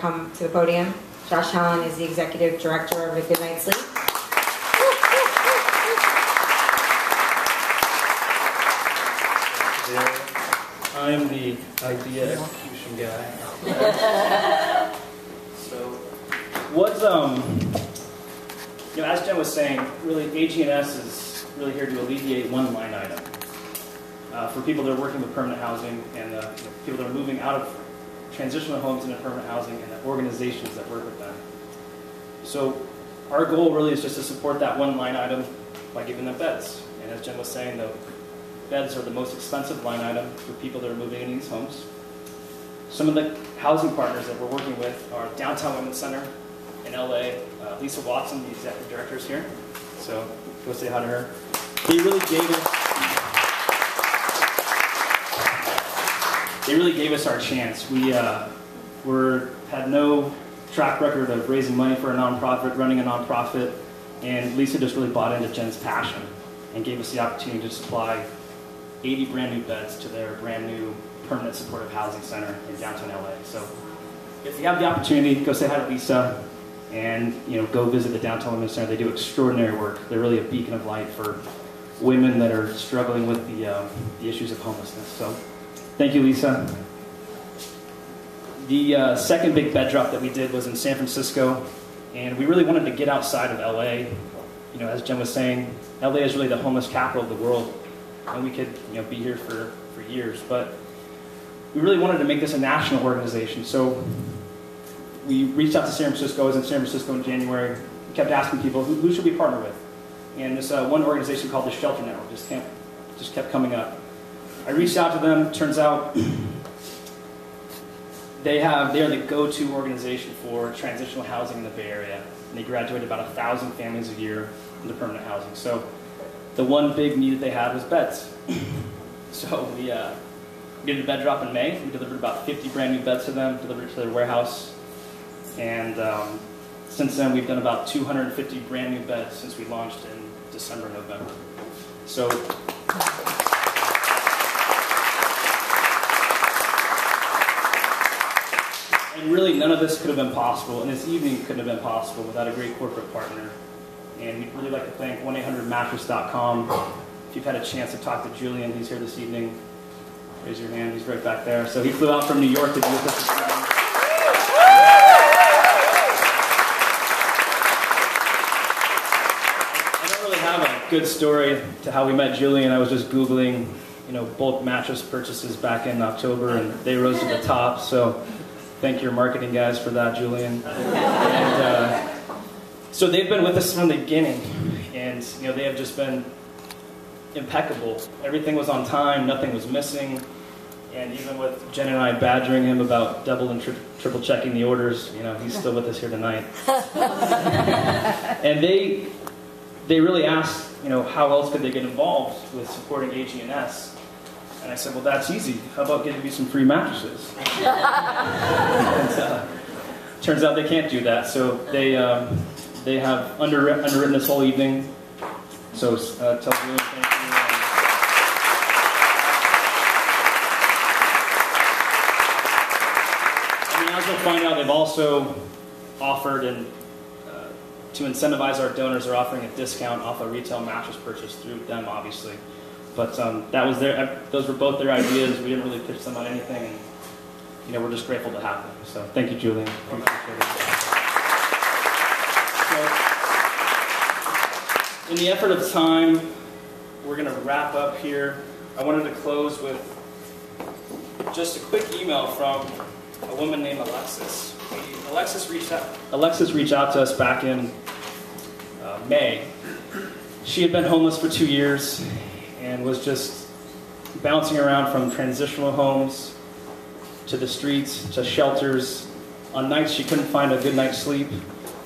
Come to the podium. Josh Helland is the Executive Director of A Good Night's Sleep. I am the idea execution guy. So, what's as Jen was saying, really AG&S is really here to alleviate one line item for people that are working with permanent housing and people that are moving out of transitional homes into permanent housing and the organizations that work with them. So our goal really is just to support that one line item by giving them beds. And as Jen was saying, the beds are the most expensive line item for people that are moving into these homes. Some of the housing partners that we're working with are Downtown Women's Center in LA. Lisa Watson, the executive director, is here. So go say hi to her. They really gave us our chance. We had no track record of raising money for a nonprofit, running a nonprofit, and Lisa just really bought into Jen's passion and gave us the opportunity to supply 80 brand new beds to their brand new permanent supportive housing center in downtown LA. So if you have the opportunity, go say hi to Lisa and go visit the Downtown Women's Center. They do extraordinary work. They're really a beacon of light for women that are struggling with the issues of homelessness. So thank you, Lisa. The second big bed drop that we did was in San Francisco, and we really wanted to get outside of LA. As Jen was saying, LA is really the homeless capital of the world, and we could be here for years, but we really wanted to make this a national organization. So we reached out to San Francisco. I was in San Francisco in January. We kept asking people, who should we partner with? And this one organization called the Shelter Network just kept coming up. I reached out to them. Turns out they are the go-to organization for transitional housing in the Bay Area. And they graduate about 1,000 families a year into permanent housing. So the one big need that they had was beds. So we did a bed drop in May. We delivered about 50 brand new beds to them, delivered to their warehouse. And since then, we've done about 250 brand new beds since we launched in December, November. So and really, none of this could have been possible, and this evening couldn't have been possible without a great corporate partner. And we'd really like to thank 1-800-mattress.com. If you've had a chance to talk to Julian, he's here this evening. Raise your hand, he's right back there. So he flew out from New York to be with us this evening. I don't really have a good story to how we met Julian. I was just Googling, bulk mattress purchases back in October, and they rose to the top. So thank your marketing guys for that, Julian. And, so they've been with us from the beginning, and they have just been impeccable. Everything was on time, nothing was missing, and even with Jen and I badgering him about double and triple checking the orders, he's still with us here tonight. And they really asked, how else could they get involved with supporting AG&S? And I said, well, that's easy. How about giving me some free mattresses? And, turns out they can't do that, so they have underwritten this whole evening. So tell Julian thank you. And as you'll find out, they've also offered, and to incentivize our donors, they're offering a discount off a retail mattress purchase through them, obviously. But that was those were both their ideas. We didn't really pitch them on anything, and we're just grateful to have them. So thank you, Julian. Appreciate it. In the effort of time, we're going to wrap up here. I wanted to close with just a quick email from a woman named Alexis. Alexis reached out to us back in May. She had been homeless for 2 years and was just bouncing around from transitional homes to the streets to shelters. On nights she couldn't find a good night's sleep.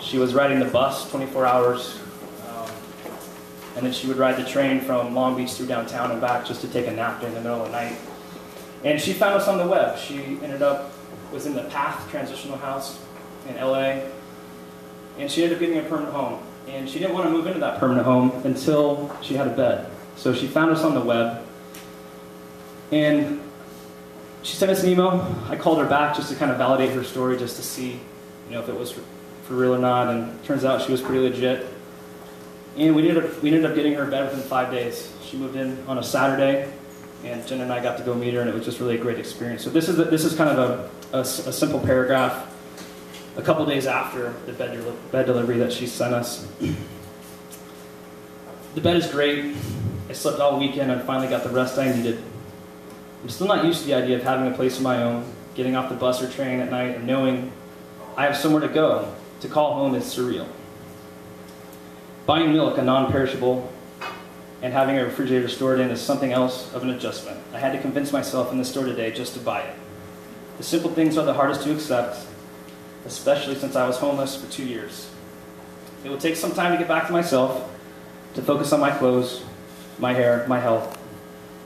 She was riding the bus 24 hours. And then she would ride the train from Long Beach through downtown and back just to take a nap in the middle of the night. And she found us on the web. She was in the Path Transitional House in LA. And she ended up getting a permanent home. And she didn't want to move into that permanent home until she had a bed. So she found us on the web. And she sent us an email. I called her back just to kind of validate her story, just to see, if it was for real or not. And it turns out she was pretty legit. And we ended up getting her bed within 5 days. She moved in on a Saturday, and Jen and I got to go meet her, and it was just really a great experience. So this is kind of a simple paragraph. A couple days after the bed delivery that she sent us. The bed is great. I slept all weekend and finally got the rest I needed. I'm still not used to the idea of having a place of my own, getting off the bus or train at night and knowing I have somewhere to go. To call home is surreal. Buying milk, a non-perishable, and having a refrigerator stored in is something else of an adjustment. I had to convince myself in the store today just to buy it. The simple things are the hardest to accept, especially since I was homeless for 2 years. It will take some time to get back to myself, to focus on my clothes, my hair, my health.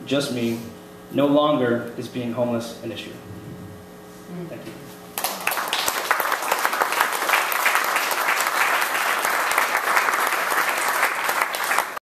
Just me. No longer is being homeless an issue. Thank you.